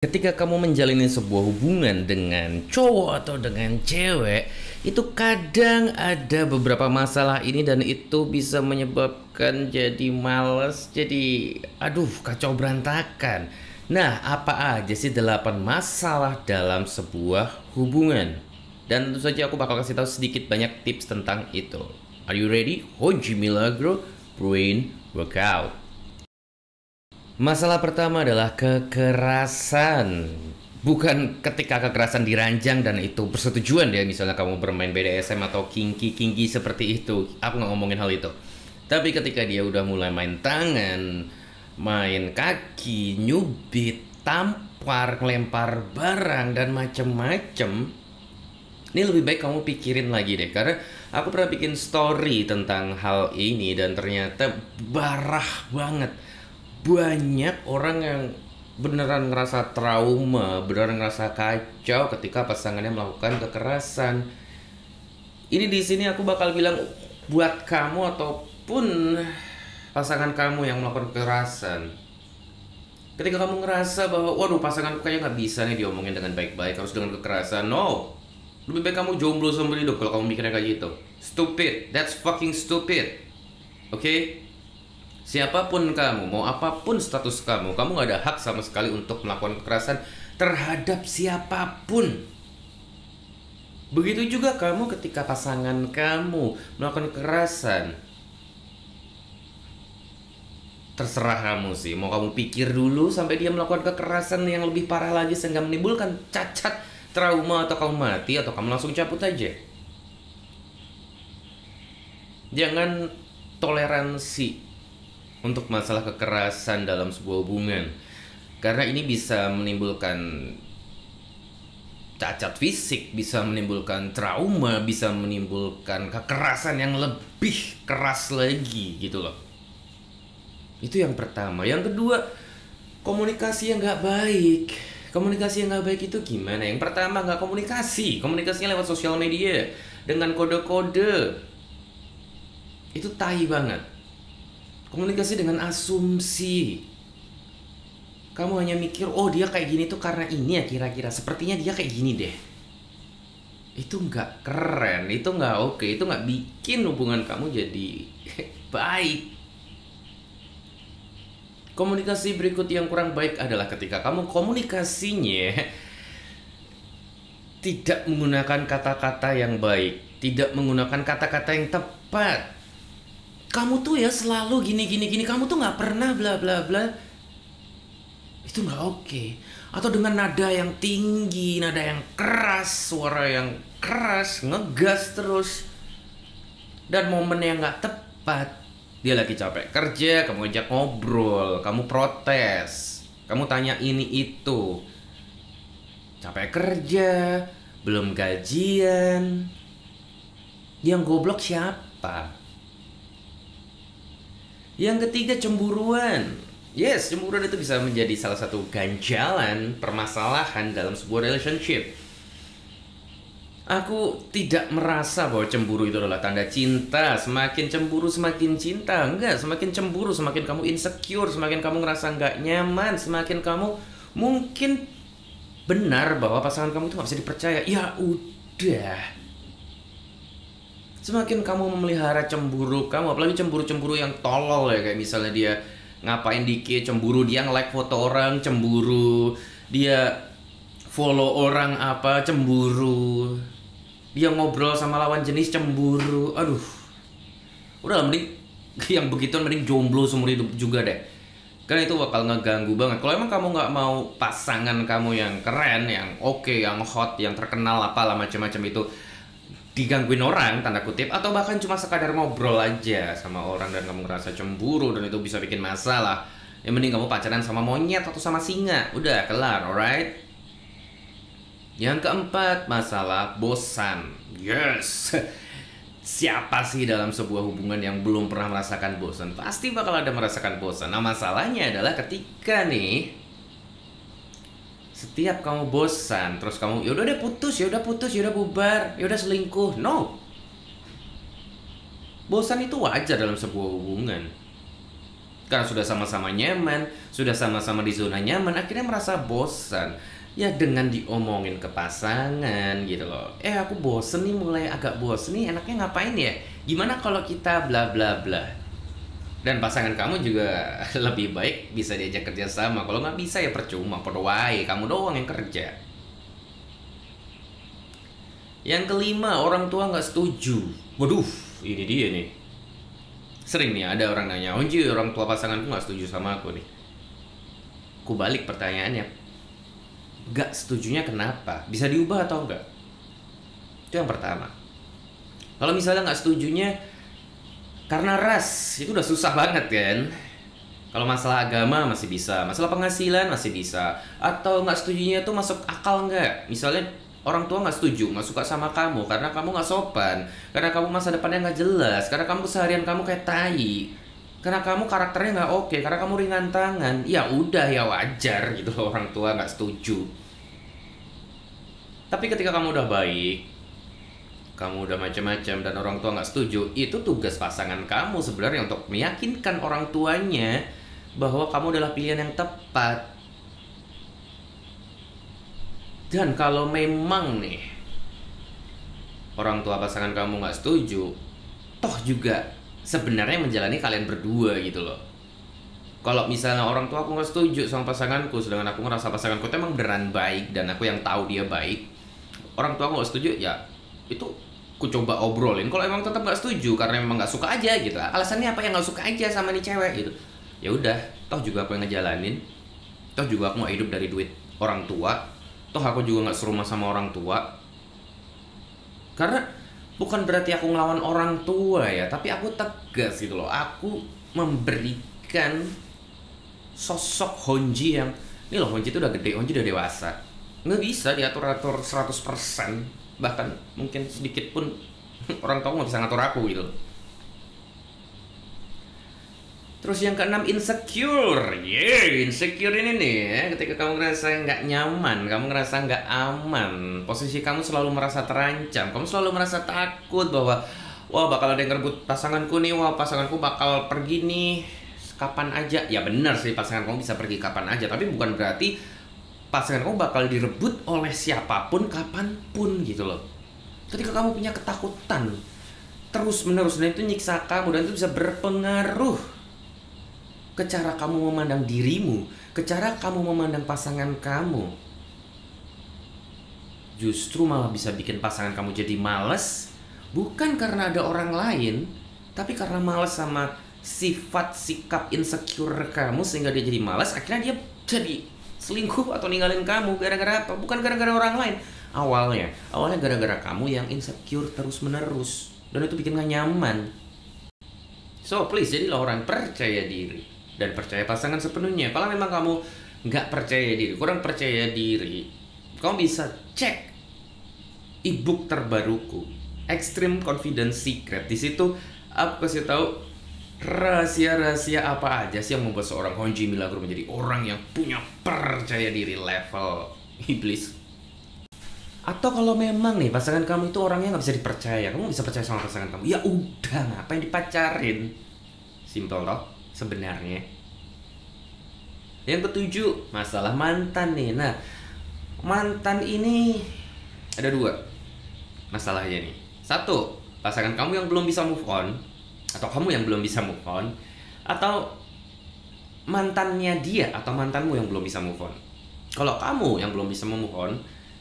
Ketika kamu menjalani sebuah hubungan dengan cowok atau dengan cewek, itu kadang ada beberapa masalah ini dan itu bisa menyebabkan jadi males, jadi aduh kacau berantakan. Nah, apa aja sih 8 masalah dalam sebuah hubungan? Dan tentu saja aku bakal kasih tahu sedikit banyak tips tentang itu. Are you ready? Hoji Milagro Brain Workout. Masalah pertama adalah kekerasan. Bukan ketika kekerasan diranjang dan itu persetujuan ya, misalnya kamu bermain BDSM atau kinky seperti itu. Aku nggak ngomongin hal itu. Tapi ketika dia udah mulai main tangan, main kaki, nyubit, tampar, ngelempar barang dan macem-macem, ini lebih baik kamu pikirin lagi deh. Karena aku pernah bikin story tentang hal ini dan ternyata parah banget. Banyak orang yang beneran ngerasa trauma, beneran ngerasa kacau ketika pasangannya melakukan kekerasan. Ini di sini aku bakal bilang buat kamu ataupun pasangan kamu yang melakukan kekerasan. Ketika kamu ngerasa bahwa waduh pasanganku kayaknya nggak bisa nih diomongin dengan baik-baik, harus dengan kekerasan. No, lebih baik kamu jomblo seumur hidup kalau kamu mikirnya kayak gitu. Stupid, that's fucking stupid. Oke? Siapapun kamu, mau apapun status kamu gak ada hak sama sekali untuk melakukan kekerasan terhadap siapapun. Begitu juga kamu ketika pasangan kamu melakukan kekerasan. Terserah kamu sih, mau kamu pikir dulu sampai dia melakukan kekerasan yang lebih parah lagi sehingga menimbulkan cacat, trauma, atau kamu mati, atau kamu langsung cabut aja. Jangan toleransi untuk masalah kekerasan dalam sebuah hubungan, karena ini bisa menimbulkan cacat fisik, bisa menimbulkan trauma, bisa menimbulkan kekerasan yang lebih keras lagi gitu loh. Itu yang pertama. Yang kedua, komunikasi yang gak baik. Komunikasi yang gak baik itu gimana? Yang pertama, gak komunikasi. Komunikasinya lewat sosial media dengan kode-kode. Itu tai banget. Komunikasi dengan asumsi. Kamu hanya mikir, oh dia kayak gini tuh karena ini ya kira-kira. Sepertinya dia kayak gini deh. Itu nggak keren, itu nggak oke, itu nggak bikin hubungan kamu jadi baik. Komunikasi berikut yang kurang baik adalah ketika kamu komunikasinya tidak menggunakan kata-kata yang baik, tidak menggunakan kata-kata yang tepat. Kamu tuh ya selalu gini, kamu tuh nggak pernah bla bla bla. Itu nggak oke. Atau dengan nada yang tinggi, nada yang keras, suara yang keras, ngegas terus. Dan momen yang nggak tepat. Dia lagi capek kerja, kamu ajak ngobrol, kamu protes, kamu tanya ini itu. Capek kerja, belum gajian. Yang goblok siapa? Yang ketiga, cemburuan. Yes, cemburuan itu bisa menjadi salah satu ganjalan permasalahan dalam sebuah relationship. Aku tidak merasa bahwa cemburu itu adalah tanda cinta. Semakin cemburu semakin cinta. Enggak, semakin cemburu semakin kamu insecure, semakin kamu ngerasa nggak nyaman, semakin kamu mungkin benar bahwa pasangan kamu itu nggak bisa dipercaya. Ya udah. Semakin kamu memelihara cemburu kamu, apalagi cemburu-cemburu yang tolol ya, kayak misalnya dia ngapain dikit cemburu, dia nge-like foto orang cemburu, dia follow orang apa cemburu, dia ngobrol sama lawan jenis cemburu. Aduh, udah mending yang begituan mending jomblo seumur hidup juga deh, karena itu bakal ngeganggu banget. Kalau emang kamu nggak mau pasangan kamu yang keren, yang oke, yang hot, yang terkenal apalah macam-macam itu digangguin orang tanda kutip, atau bahkan cuma sekadar ngobrol aja sama orang dan kamu ngerasa cemburu dan itu bisa bikin masalah, yang mending kamu pacaran sama monyet atau sama singa, udah kelar. Alright. Yang keempat, masalah bosan. Yes. Siapa sih dalam sebuah hubungan yang belum pernah merasakan bosan? Pasti bakal ada merasakan bosan. Nah, masalahnya adalah ketika nih setiap kamu bosan, terus kamu ya udah putus, ya udah bubar, ya udah selingkuh. No. Bosan itu wajar dalam sebuah hubungan. Karena sudah sama-sama nyaman, sudah sama-sama di zona nyaman, akhirnya merasa bosan. Ya dengan diomongin ke pasangan gitu loh. Aku bosen nih, mulai agak bosen nih, enaknya ngapain ya? Gimana kalau kita bla bla bla? Dan pasangan kamu juga lebih baik bisa diajak kerja sama. Kalau nggak bisa ya percuma, podo wae, kamu doang yang kerja. Yang kelima, orang tua nggak setuju. Waduh, ini dia nih. Sering nih ada orang nanya, Onji, orang tua pasanganku nggak setuju sama aku nih. Ku balik pertanyaannya, nggak setujunya kenapa? Bisa diubah atau enggak? Itu yang pertama. Kalau misalnya nggak setujunya karena ras, itu udah susah banget kan. Kalau masalah agama masih bisa, masalah penghasilan masih bisa, atau nggak setujunya itu masuk akal nggak? Misalnya orang tua nggak setuju, nggak suka sama kamu karena kamu nggak sopan, karena kamu masa depannya nggak jelas, karena kamu keseharian kamu kayak tai, karena kamu karakternya nggak oke, karena kamu ringan tangan. Ya udah, ya wajar gitu loh orang tua nggak setuju. Tapi ketika kamu udah baik, kamu udah macam-macam dan orang tua nggak setuju, itu tugas pasangan kamu sebenarnya untuk meyakinkan orang tuanya bahwa kamu adalah pilihan yang tepat. Dan kalau memang nih orang tua pasangan kamu nggak setuju, toh juga sebenarnya menjalani kalian berdua gitu loh. Kalau misalnya orang tua aku nggak setuju sama pasanganku, sedangkan aku ngerasa pasanganku itu emang beneran baik dan aku yang tahu dia baik, orang tua nggak setuju, ya itu aku coba obrolin. Kalau emang tetap nggak setuju karena emang nggak suka aja gitu, alasannya apa, yang nggak suka aja sama nih cewek gitu, ya udah, toh juga aku yang ngejalanin, toh juga aku nggak hidup dari duit orang tua, toh aku juga nggak serumah sama orang tua. Karena bukan berarti aku ngelawan orang tua ya, tapi aku tegas gitu loh. Aku memberikan sosok Honji yang, ini loh, Honji itu udah gede, Honji udah dewasa, nggak bisa diatur-atur 100%, bahkan mungkin sedikit pun orang tua nggak bisa ngatur aku gitu loh. Terus yang keenam, insecure. Insecure ini nih ya, ketika kamu ngerasa nggak nyaman, kamu ngerasa nggak aman, posisi kamu selalu merasa terancam, kamu selalu merasa takut bahwa wah bakal ada yang ngerebut pasanganku nih, wah pasanganku bakal pergi nih kapan aja. Ya benar sih, pasangan kamu bisa pergi kapan aja, tapi bukan berarti pasangan kamu bakal direbut oleh siapapun kapanpun gitu loh. Ketika kamu punya ketakutan terus menerus, dan itu nyiksa kamu, dan itu bisa berpengaruh ke cara kamu memandang dirimu, ke cara kamu memandang pasangan kamu. Justru malah bisa bikin pasangan kamu jadi malas, bukan karena ada orang lain, tapi karena malas sama sifat sikap insecure kamu, sehingga dia jadi malas, akhirnya dia jadi selingkuh atau ninggalin kamu. Gara-gara apa? Bukan gara-gara orang lain. Awalnya gara-gara kamu yang insecure terus menerus, dan itu bikin gak nyaman. So please, jadilah orang percaya diri dan percaya pasangan sepenuhnya. Kalau memang kamu nggak percaya diri, kurang percaya diri, kamu bisa cek ebook terbaruku, Extreme Confidence Secret. Di situ aku kasih tahu rahasia-rahasia apa aja sih yang membuat seorang Honji Milagro menjadi orang yang punya percaya diri level iblis. Atau kalau memang nih pasangan kamu itu orangnya nggak bisa dipercaya, kamu bisa percaya sama pasangan kamu, ya udah, ngapain dipacarin? Simple toh sebenarnya. Yang ketujuh, masalah mantan nih. Nah, mantan ini ada dua masalahnya nih. Satu, pasangan kamu yang belum bisa move on, atau kamu yang belum bisa move on, atau mantannya dia atau mantanmu yang belum bisa move on. Kalau kamu yang belum bisa move on,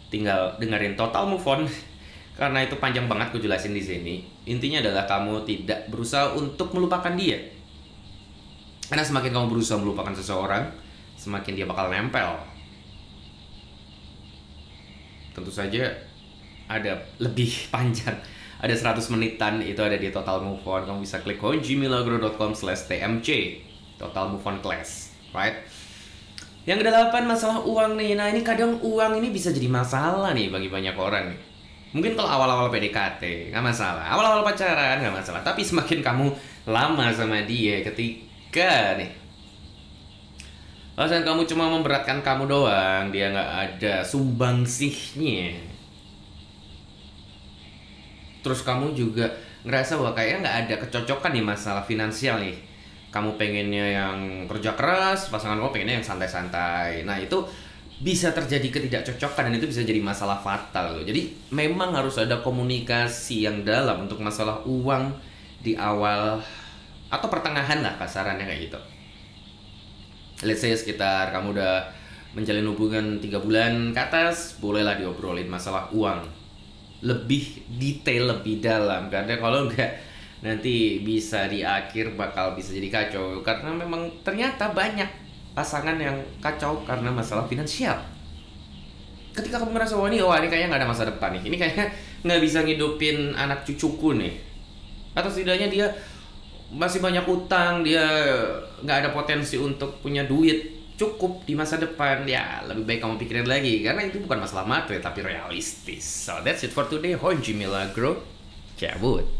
tinggal dengerin Total Move On karena itu panjang banget aku jelasin di sini. Intinya adalah kamu tidak berusaha untuk melupakan dia. Karena semakin kamu berusaha melupakan seseorang, semakin dia bakal nempel. Tentu saja ada lebih panjang, ada 100 menitan, itu ada di Total Move On. Kamu bisa klik honjimilagro.com/tmc, Total Move On Class, right? Yang ke-8, masalah uang nih. Nah, ini kadang uang ini bisa jadi masalah nih bagi banyak orang nih. Mungkin kalau awal-awal PDKT nggak masalah, awal-awal pacaran nggak masalah, tapi semakin kamu lama sama dia, ketika nih alasan kamu cuma memberatkan kamu doang, dia nggak ada sumbangsihnya, terus kamu juga ngerasa bahwa kayaknya nggak ada kecocokan nih masalah finansial nih, kamu pengennya yang kerja keras, pasangan kamu pengennya yang santai-santai. Nah itu bisa terjadi ketidakcocokan dan itu bisa jadi masalah fatal loh. Jadi memang harus ada komunikasi yang dalam untuk masalah uang di awal atau pertengahan lah kasarannya kayak gitu. Let's say sekitar kamu udah menjalin hubungan 3 bulan ke atas, bolehlah diobrolin masalah uang lebih detail, lebih dalam, karena kalau enggak nanti bisa di akhir bakal bisa jadi kacau karena memang ternyata banyak pasangan yang kacau karena masalah finansial. Ketika kamu ngerasa wah ini kayaknya nggak ada masa depan nih, ini kayaknya nggak bisa ngidupin anak cucuku nih, atau setidaknya dia masih banyak utang, dia nggak ada potensi untuk punya duit cukup di masa depan, ya lebih baik kamu pikirin lagi karena itu bukan masalah materi tapi realistis. So that's it for today. Honji Milagro cabut.